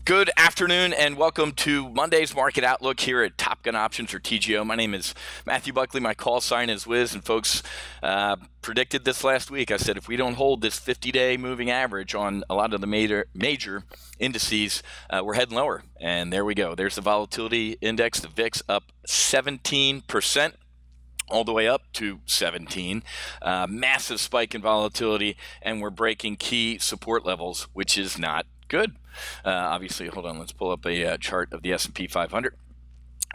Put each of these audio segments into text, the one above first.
Good afternoon and welcome to Monday's Market Outlook here at Top Gun Options or TGO. My name is Matthew Buckley. My call sign is Wiz, and folks predicted this last week. I said if we don't hold this 50-day moving average on a lot of the major indices, we're heading lower. And there we go. There's the volatility index, the VIX, up 17%. All the way up to 17. Massive spike in volatility, and we're breaking key support levels, which is not good. Obviously, hold on, let's pull up a chart of the S&P 500.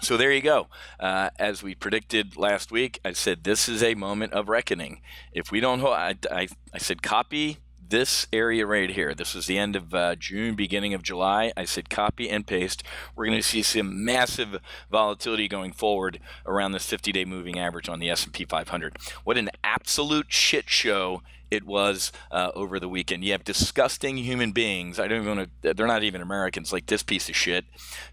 So there you go. As we predicted last week, I said this is a moment of reckoning. If we don't hold, I said copy this area right here. This was the end of June, beginning of July. I said copy and paste. We're going to see some massive volatility going forward around this 50-day moving average on the S&P 500. What an absolute shit show it was over the weekend. You have disgusting human beings. I don't even want to. They're not even Americans, like this piece of shit,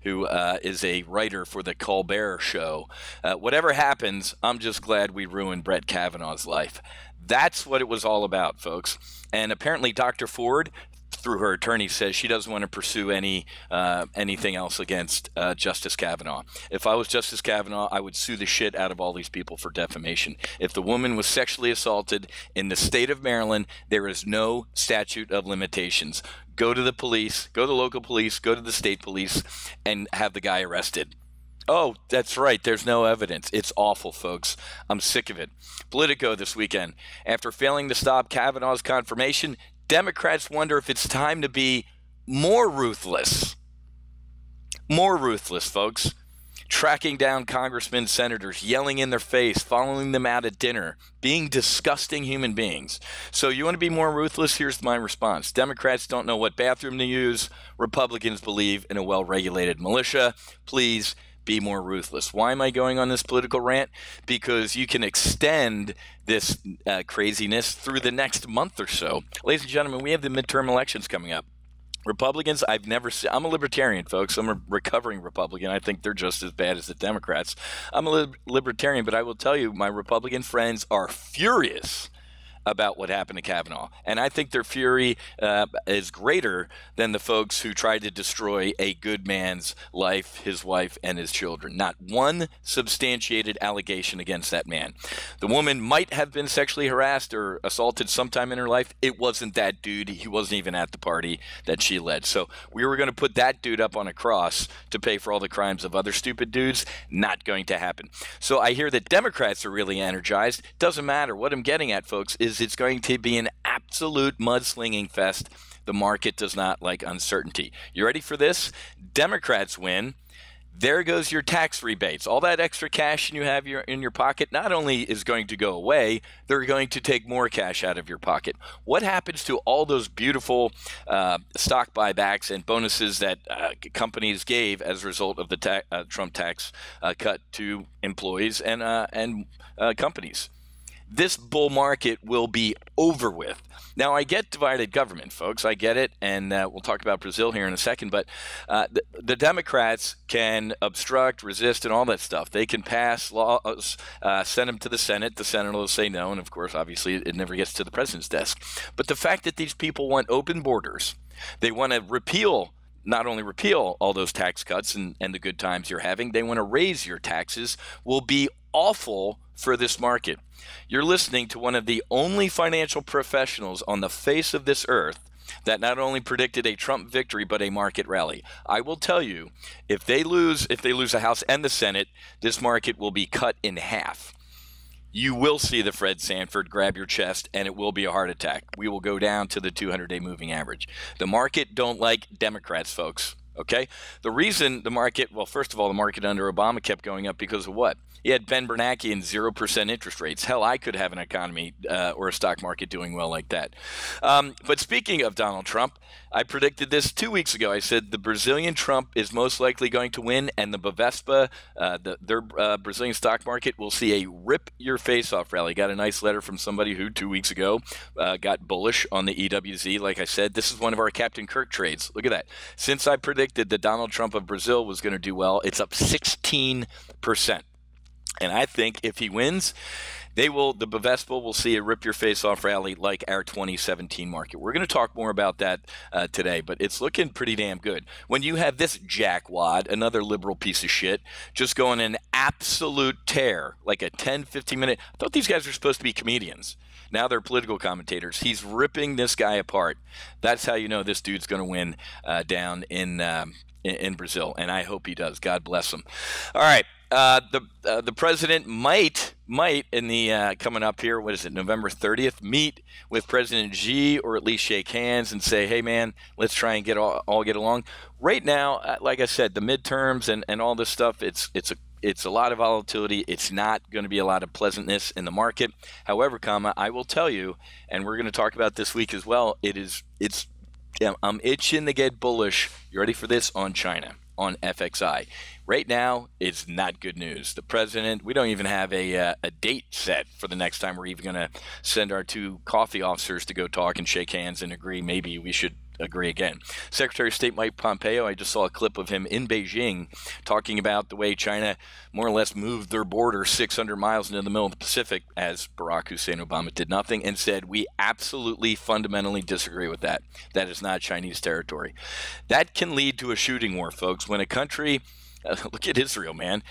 who is a writer for the Colbert Show. Whatever happens, I'm just glad we ruined Brett Kavanaugh's life. That's what it was all about, folks. And apparently Dr. Ford, through her attorney, says she doesn't want to pursue anything else against Justice Kavanaugh. If I was Justice Kavanaugh, I would sue the shit out of all these people for defamation. If the woman was sexually assaulted in the state of Maryland, there is no statute of limitations. Go to the police, go to the local police, go to the state police, and have the guy arrested. Oh, that's right. There's no evidence. It's awful, folks. I'm sick of it. Politico this weekend. After failing to stop Kavanaugh's confirmation, Democrats wonder if it's time to be more ruthless. More ruthless, folks. Tracking down congressmen, senators, yelling in their face, following them out at dinner, being disgusting human beings. So you want to be more ruthless? Here's my response. Democrats don't know what bathroom to use. Republicans believe in a well-regulated militia. Please be more ruthless. Why am I going on this political rant? Because you can extend this craziness through the next month or so. Ladies and gentlemen, we have the midterm elections coming up. Republicans, I've never seen. I'm a libertarian, folks. I'm a recovering Republican. I think they're just as bad as the Democrats. I'm a libertarian, but I will tell you, my Republican friends are furious about what happened to Kavanaugh. And I think their fury is greater than the folks who tried to destroy a good man's life, his wife, and his children. Not one substantiated allegation against that man. The woman might have been sexually harassed or assaulted sometime in her life. It wasn't that dude. He wasn't even at the party that she led. So we were going to put that dude up on a cross to pay for all the crimes of other stupid dudes. Not going to happen. So I hear that Democrats are really energized. Doesn't matter. What I'm getting at, folks, is it's going to be an absolute mudslinging fest. The market does not like uncertainty. You ready for this? Democrats win. There goes your tax rebates. All that extra cash you have in your pocket not only is going to go away, they're going to take more cash out of your pocket. What happens to all those beautiful stock buybacks and bonuses that companies gave as a result of the Trump tax cut to employees and companies? This bull market will be over with. Now, I get divided government, folks. I get it, and we'll talk about Brazil here in a second. But the Democrats can obstruct, resist, and all that stuff. They can pass laws, send them to the Senate. The Senate will say no, and of course, obviously, it never gets to the president's desk. But the fact that these people want open borders, they want to not only repeal all those tax cuts and the good times you're having, they want to raise your taxes, will be awful for this market. You're listening to one of the only financial professionals on the face of this earth that not only predicted a Trump victory, but a market rally. I will tell you, if they lose the House and the Senate, this market will be cut in half. You will see the Fred Sanford grab your chest, and it will be a heart attack. We will go down to the 200-day moving average. The market don't like Democrats, folks. Okay? The reason the market, well, first of all, the market under Obama kept going up because of what? He had Ben Bernanke and 0% interest rates. Hell, I could have an economy or a stock market doing well like that. But speaking of Donald Trump, I predicted this 2 weeks ago. I said the Brazilian Trump is most likely going to win, and the Bovespa, their Brazilian stock market, will see a rip-your-face-off rally. Got a nice letter from somebody who 2 weeks ago got bullish on the EWZ. Like I said, this is one of our Captain Kirk trades. Look at that. Since I predicted that Donald Trump of Brazil was going to do well, it's up 16%. And I think if he wins, the Bovespa will see a rip your face off rally like our 2017 market. We're going to talk more about that today, but it's looking pretty damn good. When you have this jackwad, another liberal piece of shit, just going an absolute tear, like a 10, 15 minute. I thought these guys were supposed to be comedians. Now they're political commentators. He's ripping this guy apart. That's how you know this dude's going to win down in Brazil, and I hope he does. God bless him. All right. The president might in the coming up here, what is it, November 30th, meet with President Xi, or at least shake hands and say, hey man, let's try and all get along. Right now, like I said, the midterms and all this stuff, it's a lot of volatility. It's not going to be a lot of pleasantness in the market. However, I will tell you, and we're going to talk about this week as well. I'm itching to get bullish. You ready for this? On China, on FXI. Right now, it's not good news. The president, we don't even have a date set for the next time we're even going to send our 2 coffee officers to go talk and shake hands and agree maybe we should agree again. Secretary of State Mike Pompeo, I just saw a clip of him in Beijing talking about the way China more or less moved their border 600 miles into the middle of the Pacific, as Barack Hussein Obama did nothing, and said, we absolutely fundamentally disagree with that. That is not Chinese territory. That can lead to a shooting war, folks. When a country, look at Israel, man.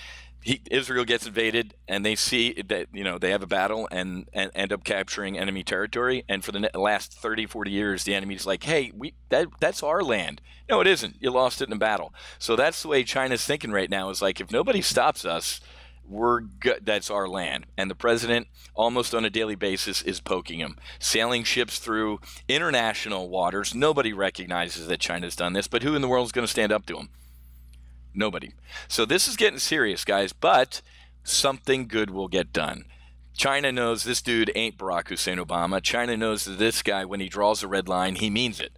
Israel gets invaded, and they see that they have a battle and end up capturing enemy territory. And for the last 30, 40 years, the enemy's like, hey, that's our land. No, it isn't. You lost it in a battle. So that's the way China's thinking right now, is like, if nobody stops us, we're good. That's our land. And the president, almost on a daily basis, is poking him. Sailing ships through international waters. Nobody recognizes that China's done this, but who in the world is going to stand up to him? Nobody. So this is getting serious, guys, but something good will get done. China knows this dude ain't Barack Hussein Obama. China knows that this guy, when he draws a red line, he means it.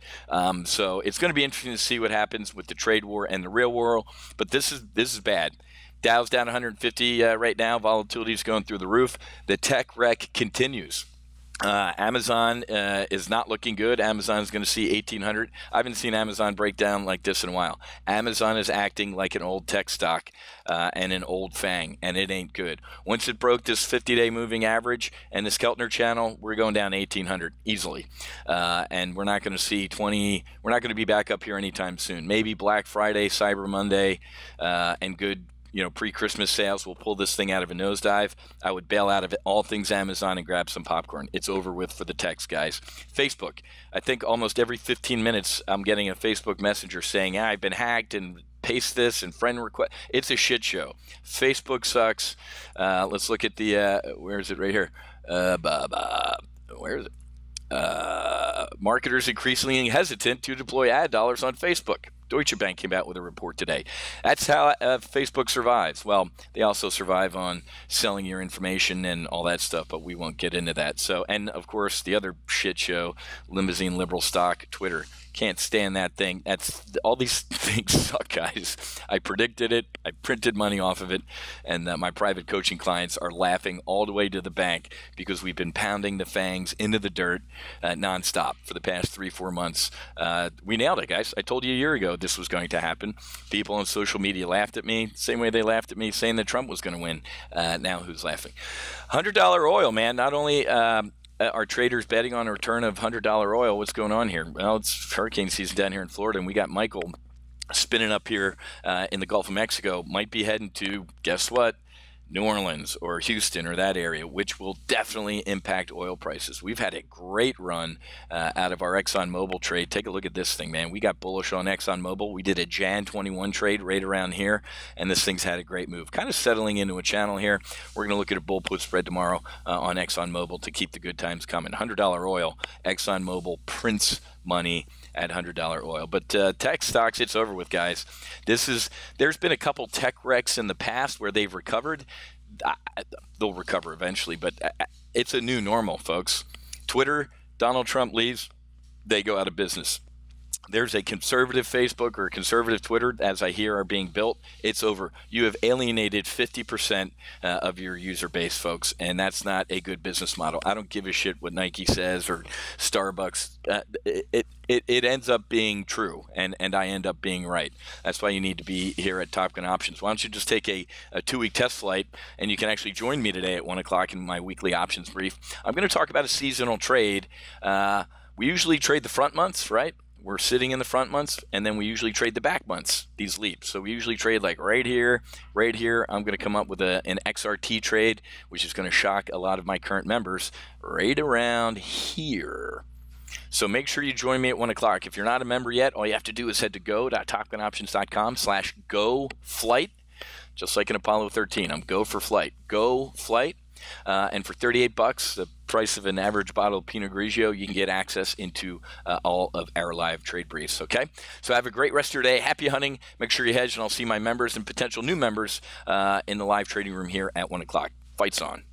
So it's going to be interesting to see what happens with the trade war and the real world. But this is bad. Dow's down 150 right now. Volatility is going through the roof. The tech wreck continues. Amazon is not looking good. Amazon is going to see 1,800. I haven't seen Amazon break down like this in a while. Amazon is acting like an old tech stock and an old FANG, and it ain't good. Once it broke this 50-day moving average and this Keltner channel, we're going down 1,800 easily. And we're not going to see 20. We're not going to be back up here anytime soon. Maybe Black Friday, Cyber Monday, and good pre-Christmas sales will pull this thing out of a nosedive. I would bail out of it, all things Amazon, and grab some popcorn. It's over with for the techs, guys. Facebook. I think almost every 15 minutes I'm getting a Facebook Messenger saying, I've been hacked, and paste this and friend request. It's a shit show. Facebook sucks. Let's look at the, where is it right here? Where is it? Marketers increasingly hesitant to deploy ad dollars on Facebook. Deutsche Bank came out with a report today. That's how Facebook survives. Well, they also survive on selling your information and all that stuff, but we won't get into that. So, and of course, the other shit show, limousine liberal stock, Twitter. Can't stand that thing. All these things suck, guys. I predicted it. I printed money off of it, and my private coaching clients are laughing all the way to the bank because we've been pounding the fangs into the dirt nonstop for the past 3-4 months. We nailed it, guys. I told you a year ago this was going to happen. People on social media laughed at me, same way they laughed at me saying that Trump was going to win. Now who's laughing? $100 oil, man. Not only are traders betting on a return of $100 oil? What's going on here? Well, it's hurricane season down here in Florida, and we got Michael spinning up here in the Gulf of Mexico. Might be heading to, guess what? New Orleans or Houston or that area, which will definitely impact oil prices. We've had a great run out of our ExxonMobil trade. Take a look at this thing, man. We got bullish on ExxonMobil. We did a Jan 21 trade right around here, and this thing's had a great move. Kind of settling into a channel here. We're going to look at a bull put spread tomorrow on ExxonMobil to keep the good times coming. $100 oil, ExxonMobil prints money at $100 oil. But tech stocks, it's over with, guys. There's been a couple tech wrecks in the past where they've recovered. They'll recover eventually, but it's a new normal, folks. Twitter, Donald Trump leaves, they go out of business. there's a conservative Facebook or a conservative Twitter, as I hear, are being built. It's over. You have alienated 50% of your user base, folks, and that's not a good business model. I don't give a shit what Nike says or Starbucks. It ends up being true, and I end up being right. That's why you need to be here at Top Gun Options. Why don't you just take a 2-week test flight, and you can actually join me today at 1 o'clock in my weekly options brief. I'm going to talk about a seasonal trade. We usually trade the front months, right? We're sitting in the front months, and then we usually trade the back months, these leaps. So we usually trade like right here, right here. I'm going to come up with an XRT trade, which is going to shock a lot of my current members, right around here. So make sure you join me at 1 o'clock. If you're not a member yet, all you have to do is head to go.topgunoptions.com/go-flight, just like in Apollo 13. I'm go for flight. Go flight. And for $38, the price of an average bottle of Pinot Grigio, you can get access into all of our live trade briefs, okay? So have a great rest of your day. Happy hunting. Make sure you hedge, and I'll see my members and potential new members in the live trading room here at 1 o'clock. Fights on.